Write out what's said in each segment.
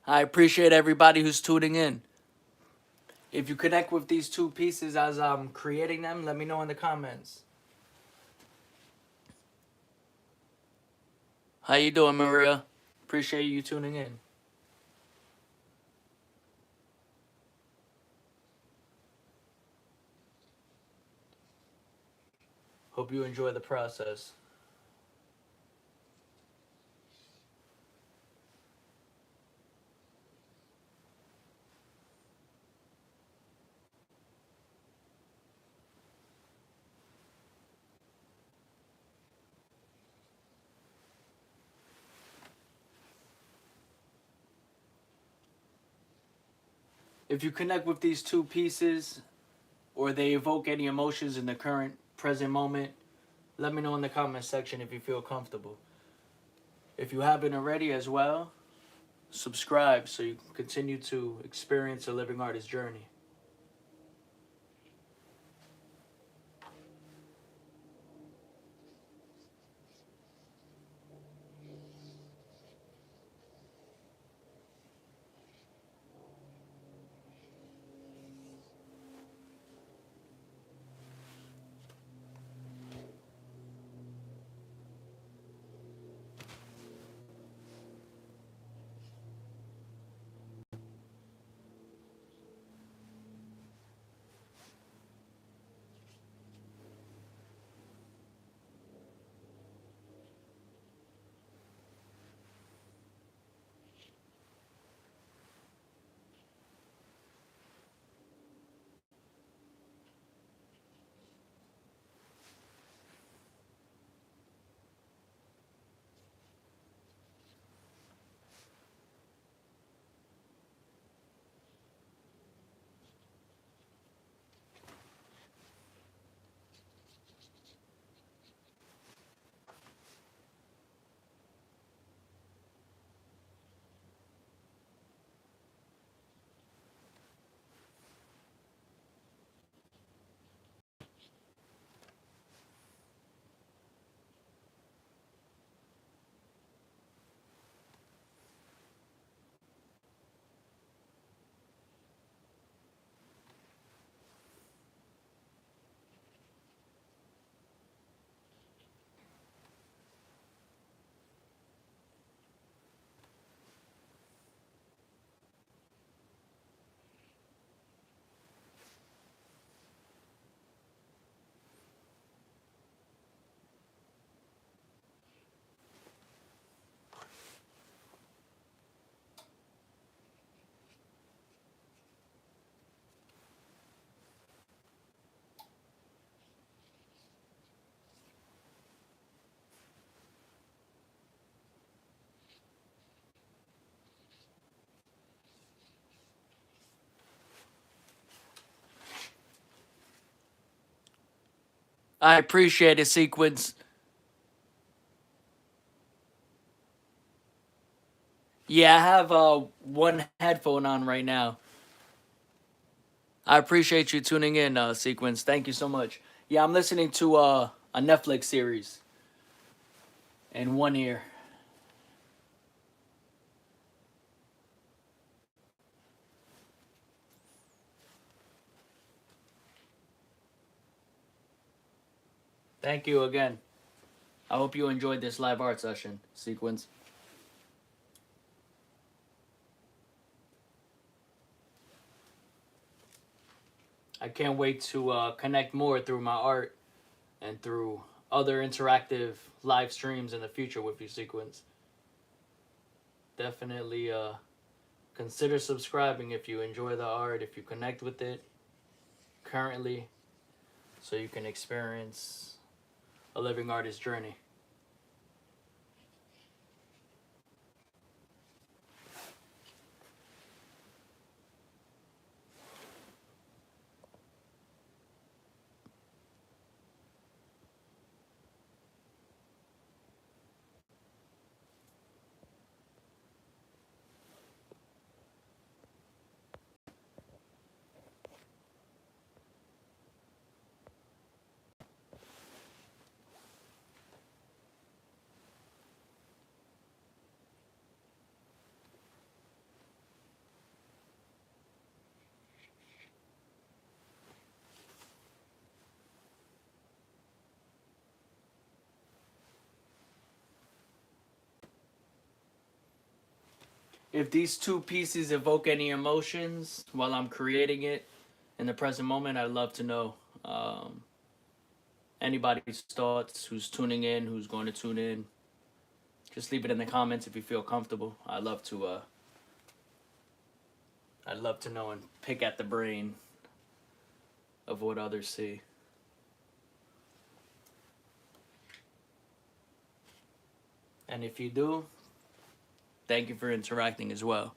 I appreciate everybody who's tuning in. If you connect with these two pieces as I'm creating them, let me know in the comments. How you doing, Maria? Appreciate you tuning in. Hope you enjoy the process. If you connect with these two pieces or they evoke any emotions in the current present moment, let me know in the comment section if you feel comfortable. If you haven't already as well, subscribe so you can continue to experience a living artist journey. I appreciate it, Sequence. Yeah, I have one headphone on right now. I appreciate you tuning in, Sequence. Thank you so much. Yeah, I'm listening to a Netflix series in one ear. Thank you again. I hope you enjoyed this live art session, Sequence. I can't wait to connect more through my art and through other interactive live streams in the future with you, Sequence. Definitely consider subscribing if you enjoy the art, if you connect with it currently, so you can experience a living artist journey. If these two pieces evoke any emotions while I'm creating it in the present moment, I'd love to know. Anybody's thoughts, who's tuning in, who's going to tune in. Just leave it in the comments if you feel comfortable. I'd love to know and pick at the brain of what others see. And if you do, thank you for interacting as well.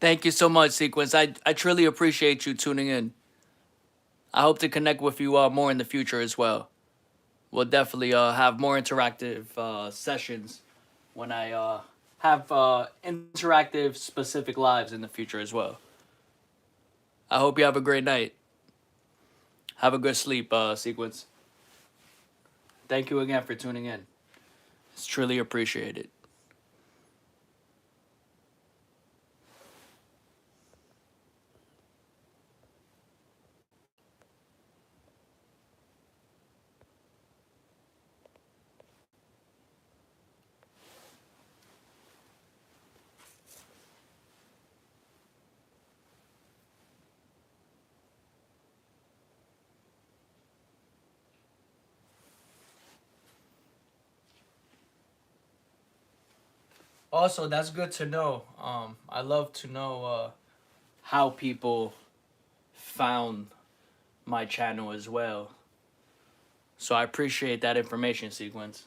Thank you so much, Sequence. I truly appreciate you tuning in. I hope to connect with you more in the future as well. We'll definitely have more interactive sessions when I have interactive specific lives in the future as well. I hope you have a great night. Have a good sleep, Sequence. Thank you again for tuning in. It's truly appreciated. Also, that's good to know. I love to know how people found my channel as well. So I appreciate that information sequence.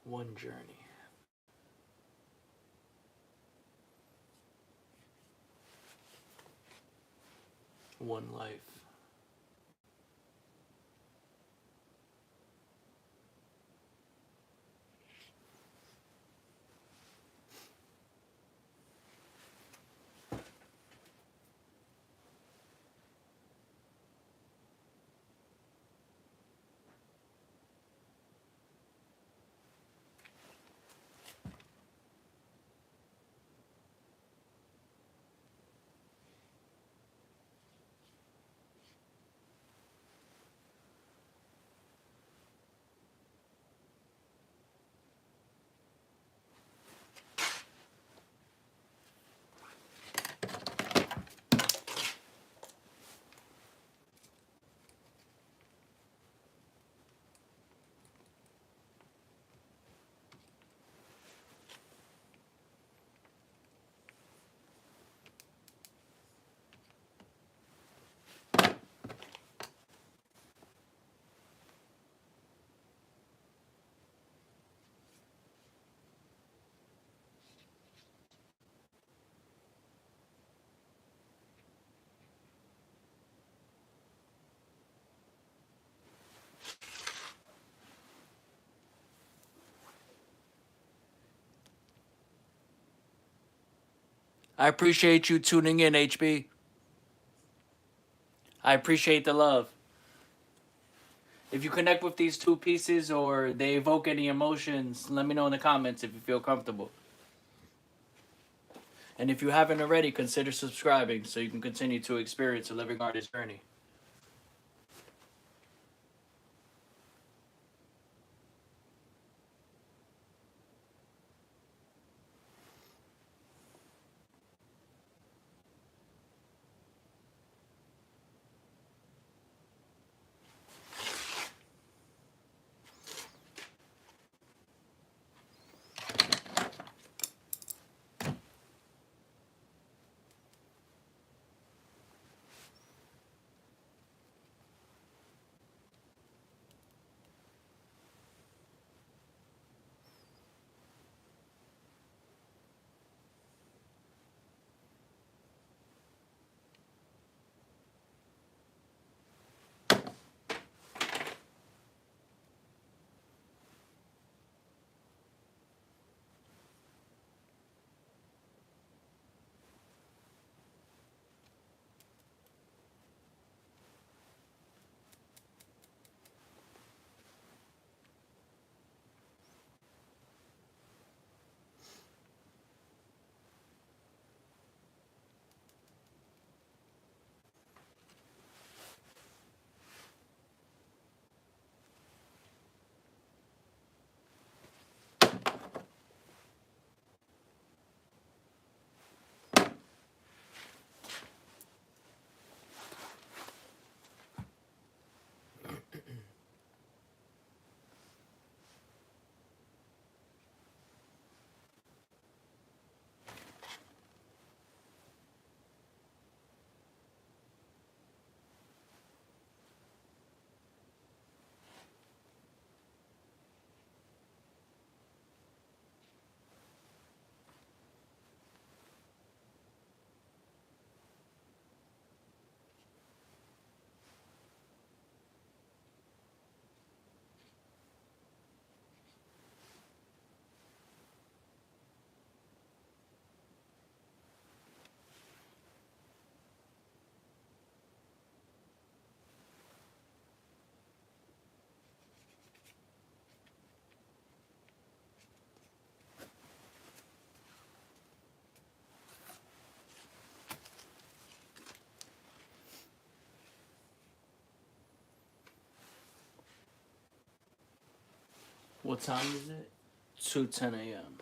One journey. One life. I appreciate you tuning in, HB. I appreciate the love. If you connect with these two pieces or they evoke any emotions, let me know in the comments if you feel comfortable. And if you haven't already, consider subscribing so you can continue to experience a living artist journey. What time is it? 2:10 a.m.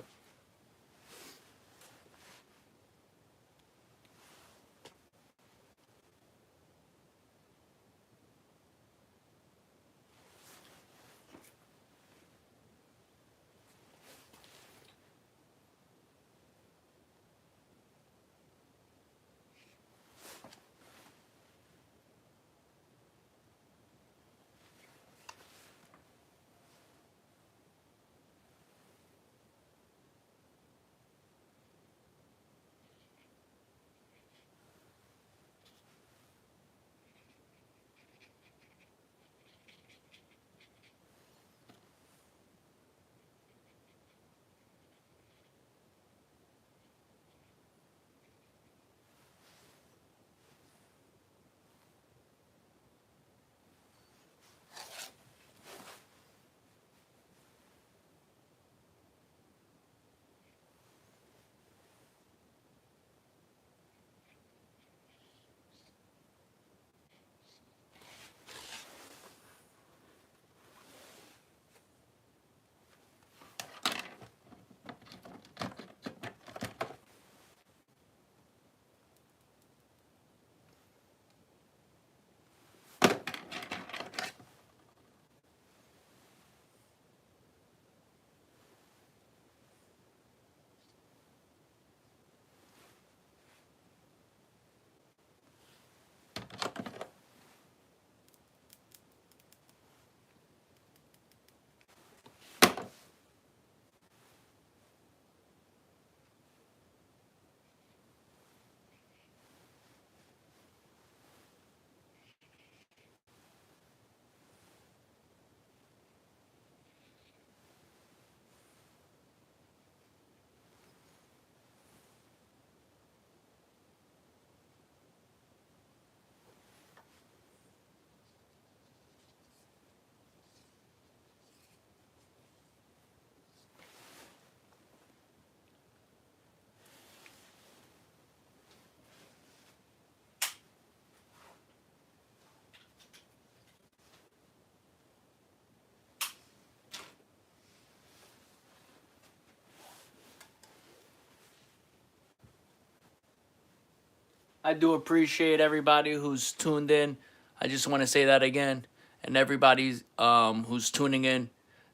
I do appreciate everybody who's tuned in. I just want to say that again, and everybody who's tuning in,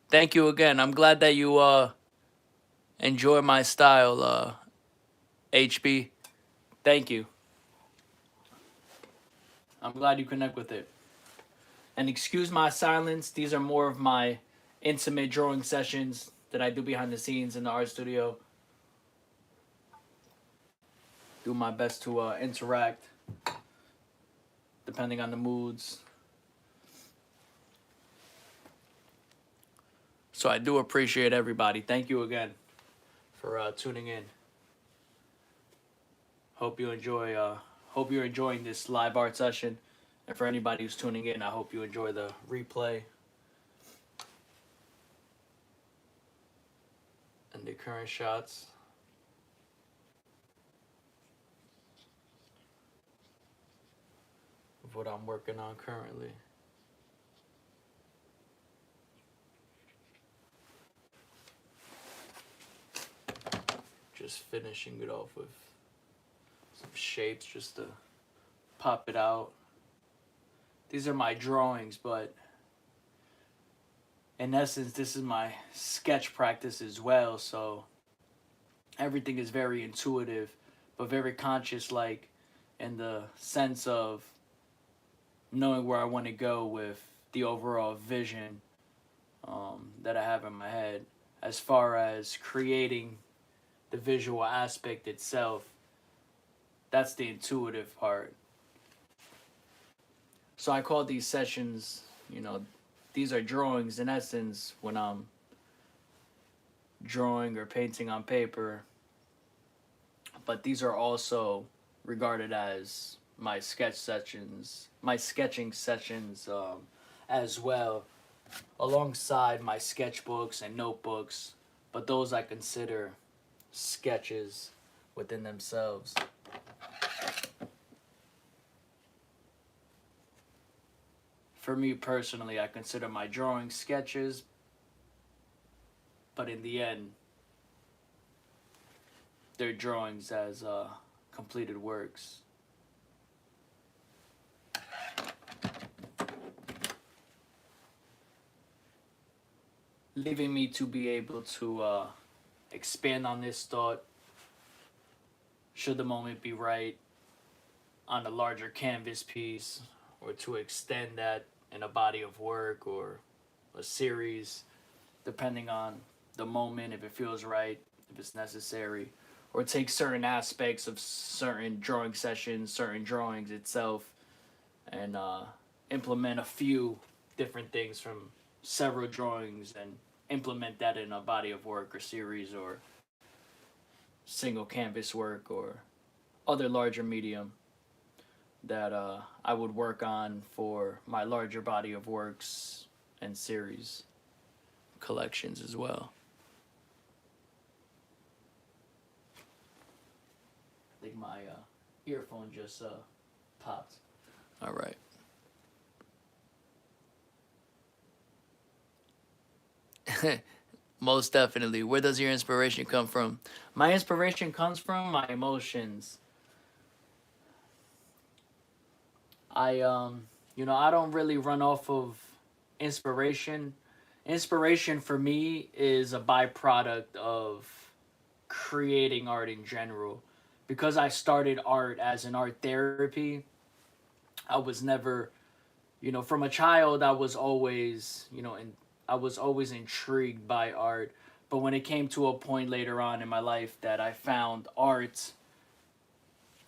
thank you again. I'm glad that you enjoy my style, HB. Thank you. I'm glad you connect with it. And excuse my silence. These are more of my intimate drawing sessions that I do behind the scenes in the art studio. Do my best to interact depending on the moods. So I do appreciate everybody. Thank you again for tuning in. Hope you enjoy. Hope you're enjoying this live art session. And for anybody who's tuning in, I hope you enjoy the replay and the current shots of what I'm working on currently. Just finishing it off with some shapes just to pop it out. These are my drawings, but in essence, this is my sketch practice as well. So everything is very intuitive, but very conscious, like in the sense of knowing where I want to go with the overall vision that I have in my head. As far as creating the visual aspect itself, that's the intuitive part. So I call these sessions, these are drawings in essence when I'm drawing or painting on paper, but these are also regarded as my sketching sessions as well, alongside my sketchbooks and notebooks, but those I consider sketches within themselves. For me personally, I consider my drawing sketches, but in the end, they're drawings as completed works. Leaving me to be able to expand on this thought, should the moment be right, on a larger canvas piece, or to extend that in a body of work or a series, depending on the moment, if it feels right, if it's necessary, or take certain aspects of certain drawing sessions, certain drawings itself, and implement a few different things from several drawings and implement that in a body of work or series or single canvas work or other larger medium that I would work on for my larger body of works and series collections as well. I think my earphone just popped. All right. Most definitely. Where does your inspiration come from? My inspiration comes from my emotions. I I don't really run off of inspiration. Inspiration for me is a byproduct of creating art in general. Because I started art as an art therapy, I was never, from a child I was always, I was always intrigued by art. But when it came to a point later on in my life that I found art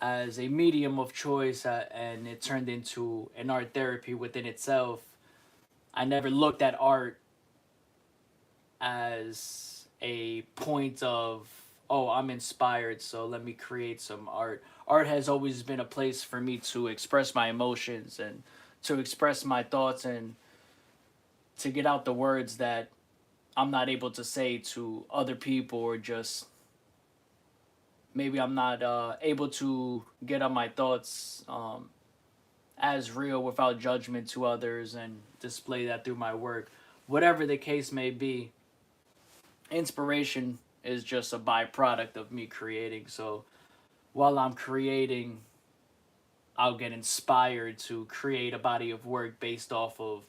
as a medium of choice, and it turned into an art therapy within itself, I never looked at art as a point of, oh, I'm inspired, so let me create some art. Art has always been a place for me to express my emotions and to express my thoughts and to get out the words that I'm not able to say to other people, or just maybe I'm not able to get out my thoughts as real without judgment to others and display that through my work. Whatever the case may be, inspiration is just a byproduct of me creating. So while I'm creating, I'll get inspired to create a body of work based off of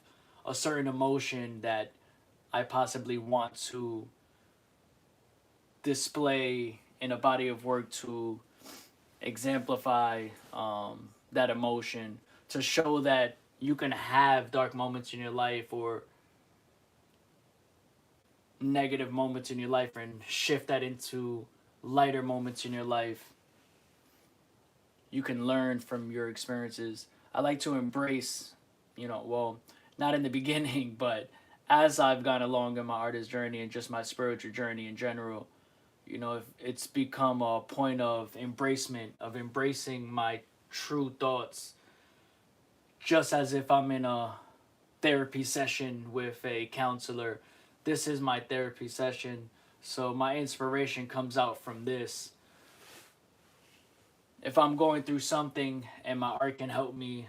a certain emotion that I possibly want to display in a body of work to exemplify that emotion, to show that you can have dark moments in your life or negative moments in your life and shift that into lighter moments in your life. You can learn from your experiences. I like to embrace, well, not in the beginning, but as I've gone along in my artist journey and just my spiritual journey in general, it's become a point of embracement, of embracing my true thoughts, just as if I'm in a therapy session with a counselor. This is my therapy session, so my inspiration comes out from this. If I'm going through something and my art can help me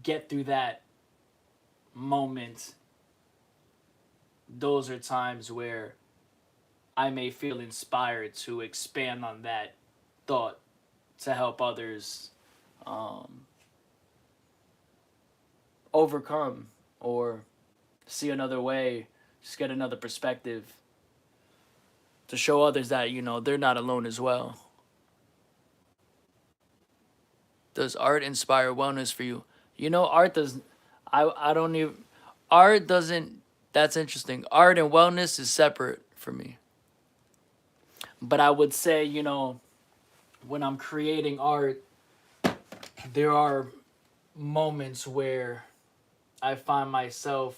get through that moment, those are times where I may feel inspired to expand on that thought to help others overcome or see another way, just get another perspective, to show others that, they're not alone as well. Does art inspire wellness for you? Art does. I don't even. Art doesn't. That's interesting. Art and wellness is separate for me. But I would say, when I'm creating art, there are moments where I find myself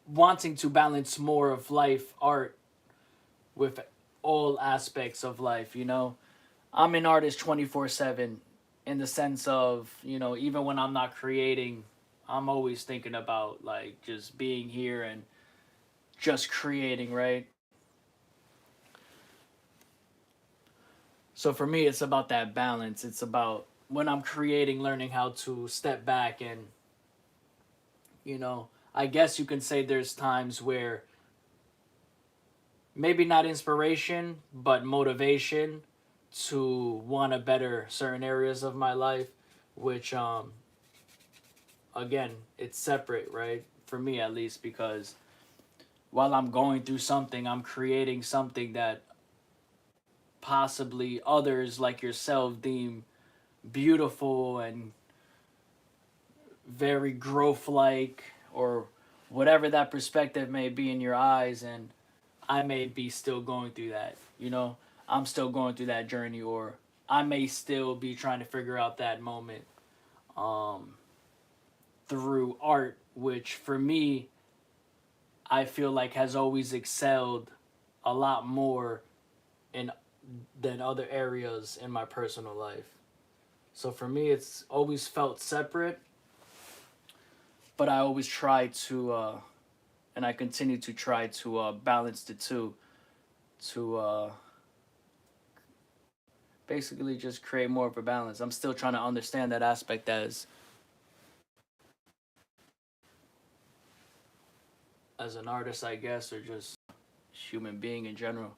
wanting to balance more of life, art, with all aspects of life. I'm an artist 24/7 in the sense of, even when I'm not creating, I'm always thinking about like just being here and just creating, right? So for me, it's about that balance. It's about when I'm creating, learning how to step back and You know, I guess you can say there's times where maybe not inspiration, but motivation to want to better certain areas of my life, which again, it's separate, right? For me at least, because while I'm going through something, I'm creating something that possibly others like yourself deem beautiful and very growth like, or whatever that perspective may be in your eyes. And I may be still going through that, you know, I'm still going through that journey, or I may still be trying to figure out that moment um, through art, which for me, I feel like has always excelled a lot more in than other areas in my personal life. So for me, it's always felt separate, but I always try to, and I continue to try to balance the two to basically just create more of a balance. I'm still trying to understand that aspect as an artist, I guess, or just human being in general.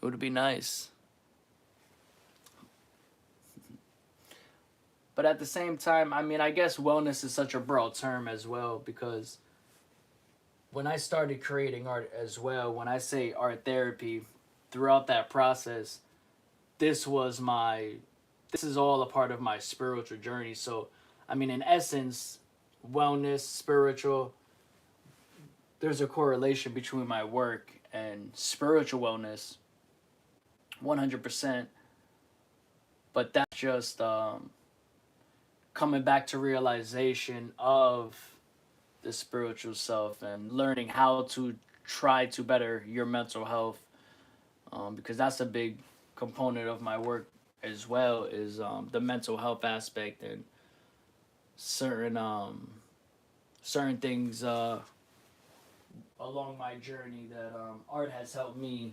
It would be nice. But at the same time, I mean, I guess wellness is such a broad term as well, because when I started creating art as well, when I say art therapy, throughout that process, this was my, this is all a part of my spiritual journey. So, I mean, in essence, wellness, spiritual, there's a correlation between my work and spiritual wellness, 100%. But that's just coming back to realization of the spiritual self and learning how to try to better your mental health, because that's a big component of my work as well, is the mental health aspect and certain certain things along my journey that art has helped me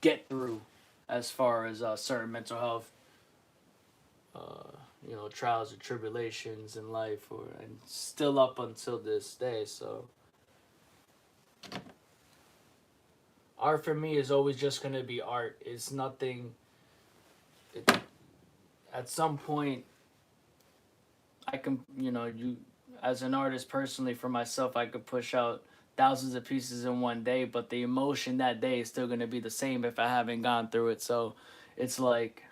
get through, as far as certain mental health you know, trials and tribulations in life, or and still up until this day. So art for me is always just going to be art. It's nothing it, at some point I can, you know, you as an artist personally, for myself, I could push out thousands of pieces in one day, but the emotion that day is still going to be the same if I haven't gone through it. So it's like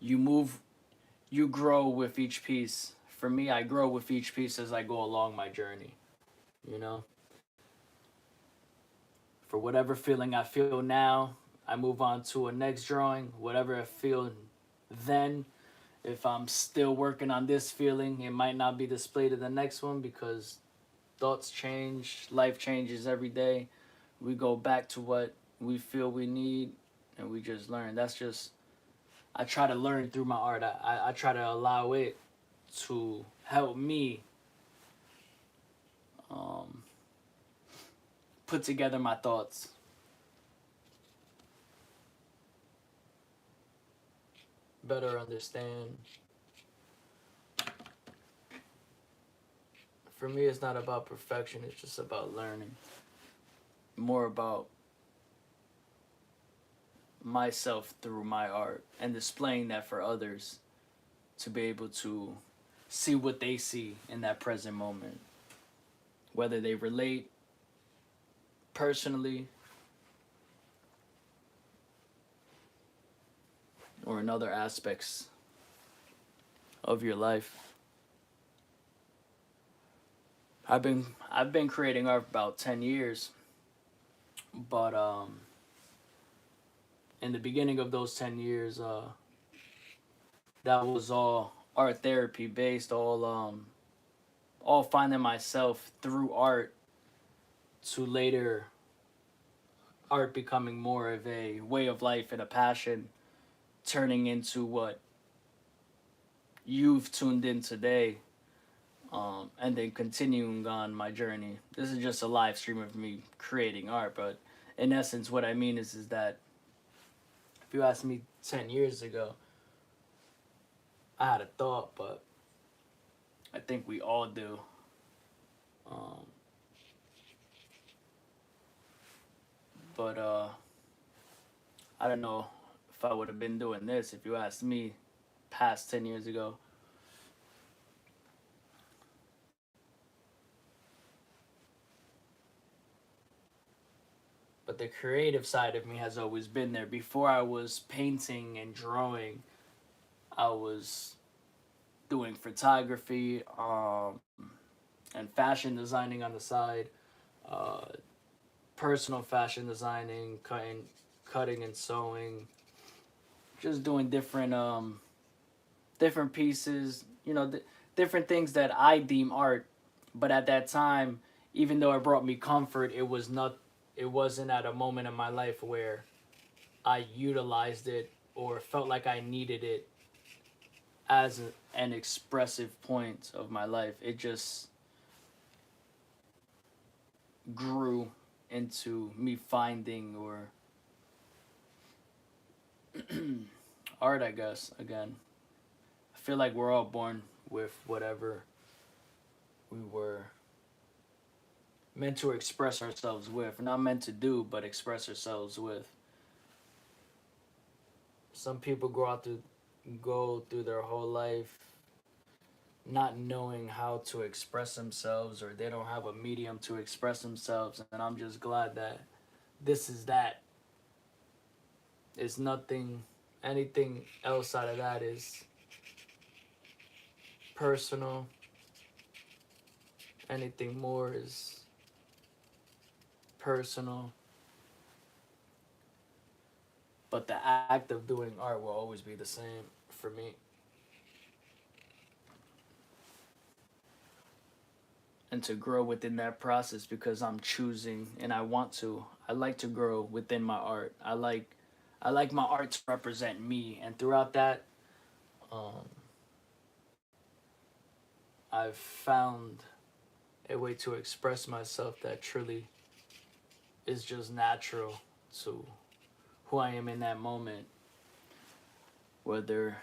you move, you grow with each piece. For me, I grow with each piece as I go along my journey, you know? For whatever feeling I feel now, I move on to a next drawing. Whatever I feel then, if I'm still working on this feeling, it might not be displayed in the next one, because thoughts change, life changes every day. We go back to what we feel we need, and we just learn. That's just, I try to learn through my art. I try to allow it to help me um, put together my thoughts. Better understand. For me, it's not about perfection, it's just about learning. More about myself through my art and displaying that for others to be able to see what they see in that present moment. Whether they relate personally or in other aspects of your life. I've been creating art for about 10 years, but in the beginning of those 10 years, that was all art therapy based, all finding myself through art, to later art becoming more of a way of life and a passion, turning into what you've tuned in today, and then continuing on my journey. This is just a live stream of me creating art, but in essence, what I mean is that if you asked me 10 years ago, I had a thought, but I think we all do. Um, but I don't know if I would have been doing this if you asked me past 10 years ago. But the creative side of me has always been there. Before I was painting and drawing, I was doing photography and fashion designing on the side, uh, personal fashion designing, cutting and sewing, just doing different pieces, different things that I deem art. But at that time, even though it brought me comfort, it wasn't at a moment in my life where I utilized it or felt like I needed it as an expressive point of my life. It just grew into me finding or art, I guess. Again, I feel like we're all born with whatever we were meant to express ourselves with. Not meant to do, but express ourselves with. Some people go through their whole life not knowing how to express themselves, or they don't have a medium to express themselves, and I'm just glad that this is that. It's nothing, anything else out of that is personal. Anything more is personal. But the act of doing art will always be the same for me. And to grow within that process because I'm choosing and I want to. I like to grow within my art. I like my art to represent me, and throughout that, um, I've found a way to express myself that truly is just natural to who I am in that moment. Whether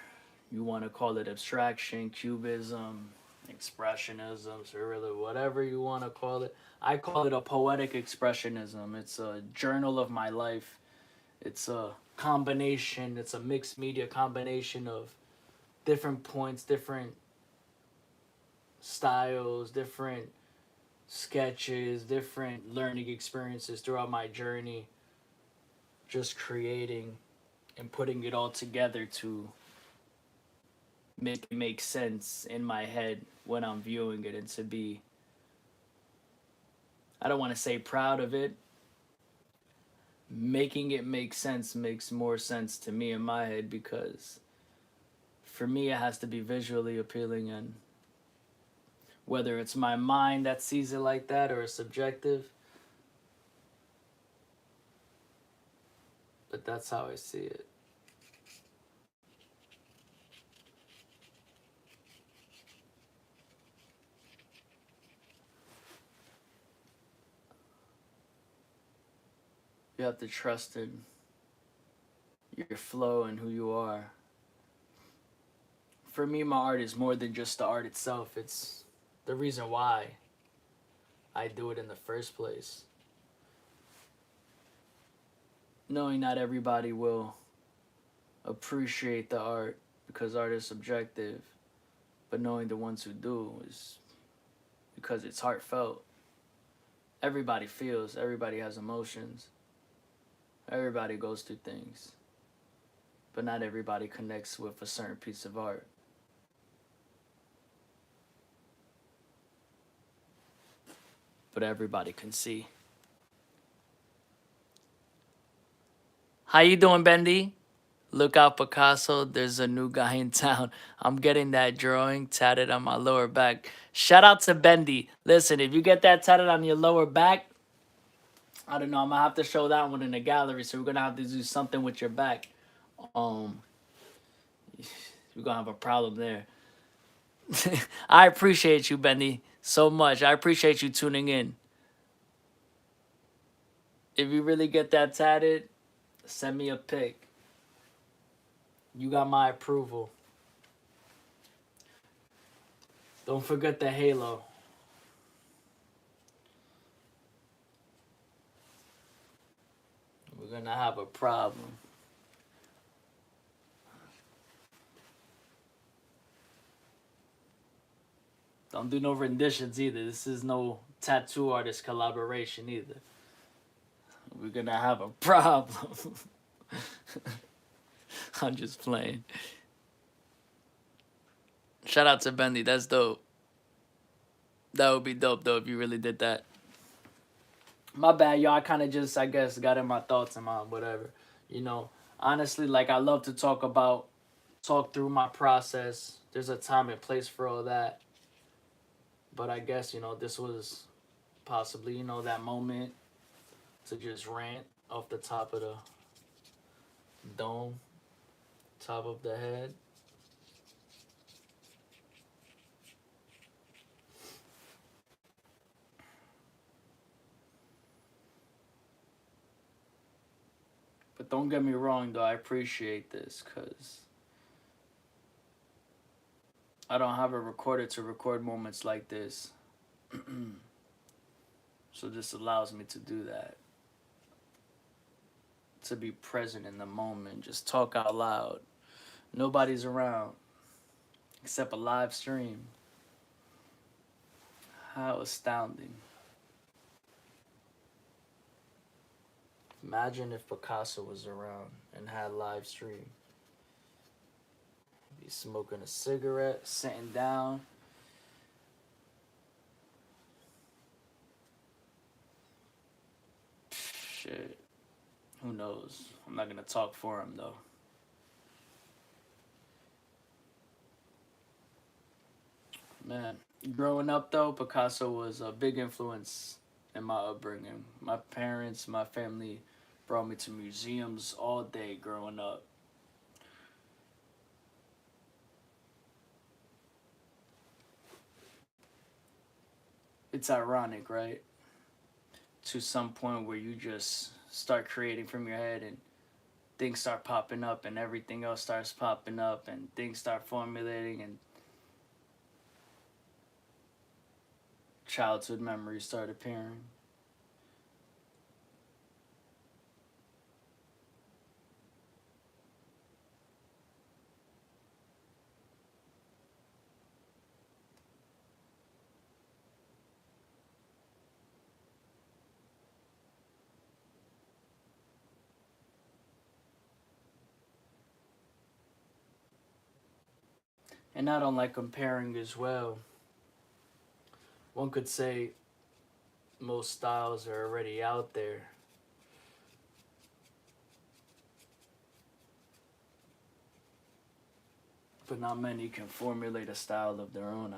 you want to call it abstraction, cubism, expressionism, surrealism, whatever you want to call it. I call it a poetic expressionism. It's a journal of my life. It's a combination, it's a mixed media combination of different points, different styles, different sketches, different learning experiences throughout my journey, just creating and putting it all together to make it make sense in my head when I'm viewing it, and to be, I don't want to say proud of it. Making it make sense makes more sense to me in my head because for me it has to be visually appealing, and whether it's my mind that sees it like that or it's subjective, but that's how I see it. You have to trust in your flow and who you are. For me, my art is more than just the art itself. It's the reason why I do it in the first place. Knowing not everybody will appreciate the art because art is subjective, but knowing the ones who do is because it's heartfelt. Everybody feels, everybody has emotions, everybody goes through things, but not everybody connects with a certain piece of art. But everybody can see. How you doing, Bendy? Look out, Picasso. There's a new guy in town. I'm getting that drawing tatted on my lower back. Shout out to Bendy. Listen, if you get that tatted on your lower back, I don't know. I'm gonna have to show that one in the gallery. So we're gonna have to do something with your back. Um, we're gonna have a problem there. I appreciate you, Benny, so much. I appreciate you tuning in. If you really get that tatted, send me a pic. You got my approval. Don't forget the halo. We're gonna have a problem. Don't do no renditions either. This is no tattoo artist collaboration either. We're gonna have a problem. I'm just playing. Shout out to Bendy. That's dope. That would be dope though if you really did that. My bad, y'all. I kind of just, I guess, got in my thoughts and my whatever. You know, honestly, like I love to talk through my process. There's a time and place for all that. But I guess, this was possibly, that moment to just rant off the top of the dome, top of the head. But don't get me wrong, though. I appreciate this because I don't have a recorder to record moments like this. So this allows me to do that. To be present in the moment. Just talk out loud. Nobody's around except a live stream. How astounding. Imagine if Picasso was around and had live stream. Be smoking a cigarette, sitting down. Shit. Who knows? I'm not gonna talk for him though. Man, growing up though, Picasso was a big influence in my upbringing. My parents, my family brought me to museums all day growing up. It's ironic, right? To some point where you just start creating from your head and things start popping up and everything else starts popping up and things start formulating and childhood memories start appearing. And I don't like comparing as well. One could say most styles are already out there. But not many can formulate a style of their own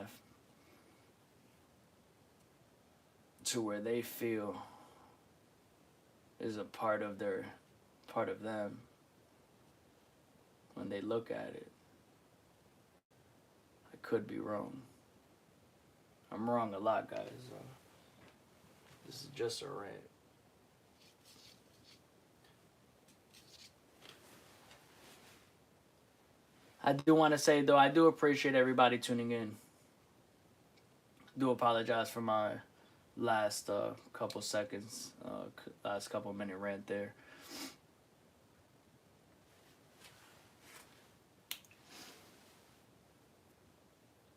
to where they feel is a part of them when they look at it. I could be wrong. I'm wrong a lot, guys. This is just a rant. I do want to say, though, I do appreciate everybody tuning in. Do apologize for my last couple seconds, last couple minute rant there.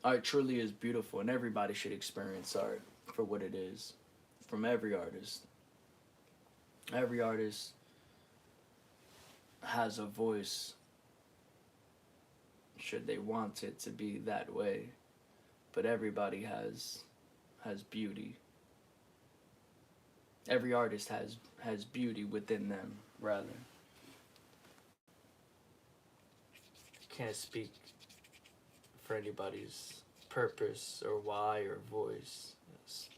Art truly is beautiful, and everybody should experience art for what it is, from every artist. Every artist has a voice, should they want it to be that way, but everybody has beauty. Every artist has beauty within them, rather. Can't speak for anybody's purpose or why or voice. Yes.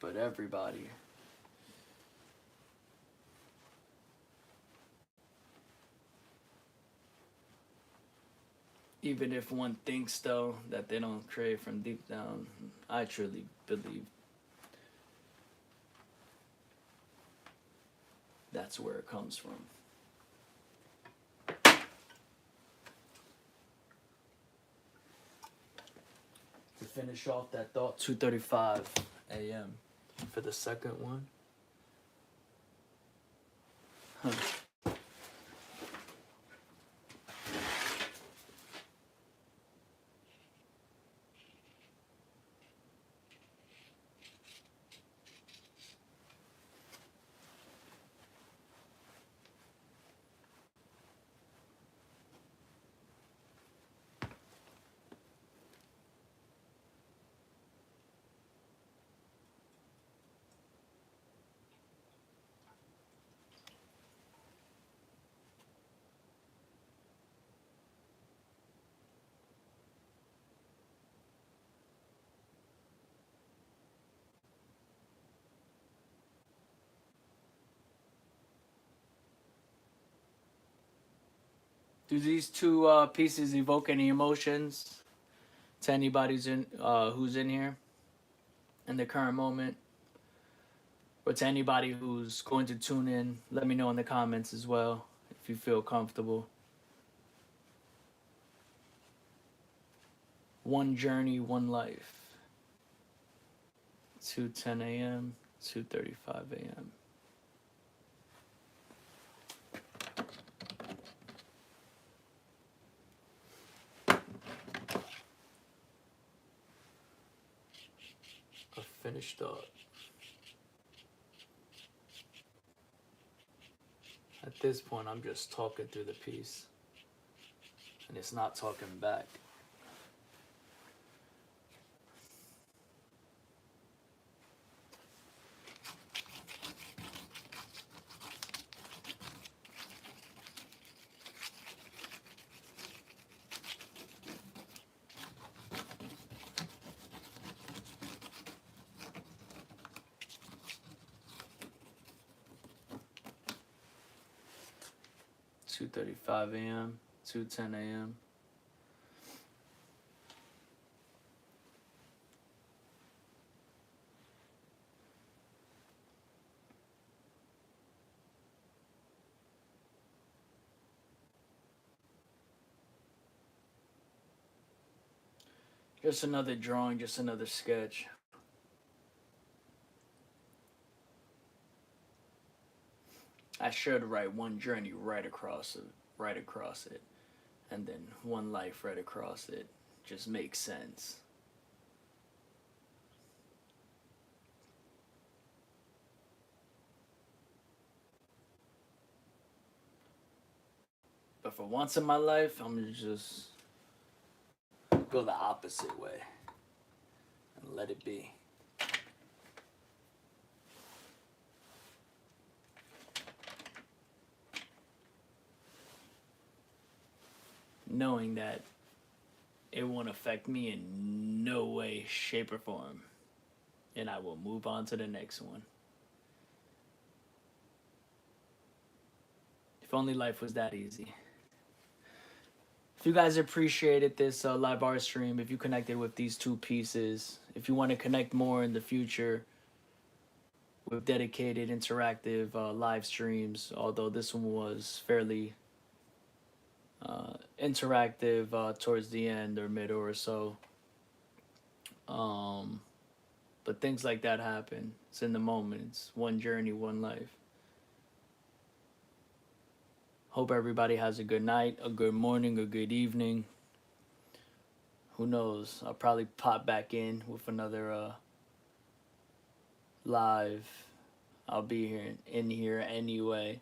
But everybody Even if one thinks, though, that they don't create from deep down, I truly believe that's where it comes from. To finish off that thought, 2:35 a.m. for the second one. Huh. Do these two pieces evoke any emotions to anybody's who's in here in the current moment, or to anybody who's going to tune in? Let me know in the comments as well if you feel comfortable. One journey, one life. 2:10 a.m., 2:35 a.m. A finished thought. At this point, I'm just talking through the piece, and it's not talking back. Two 2:35 a.m., 2:10 a.m. Just another drawing, just another sketch. I should write one journey right across it, and then one life right across it. Just makes sense. But for once in my life, I'm gonna just go the opposite way and let it be. Knowing that it won't affect me in no way, shape, or form. And I will move on to the next one. If only life was that easy. If you guys appreciated this live art stream, if you connected with these two pieces, if you want to connect more in the future with dedicated interactive live streams, although this one was fairly interactive towards the end or middle or so. But things like that happen. It's in the moments. One journey, one life. Hope everybody has a good night, a good morning, a good evening. Who knows? I'll probably pop back in with another live. I'll be in here anyway.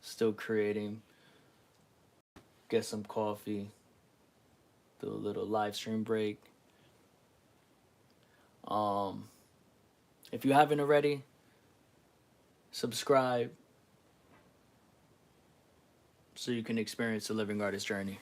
Still creating. Get some coffee. Do a little live stream break. If you haven't already, subscribe so you can experience the living artist journey.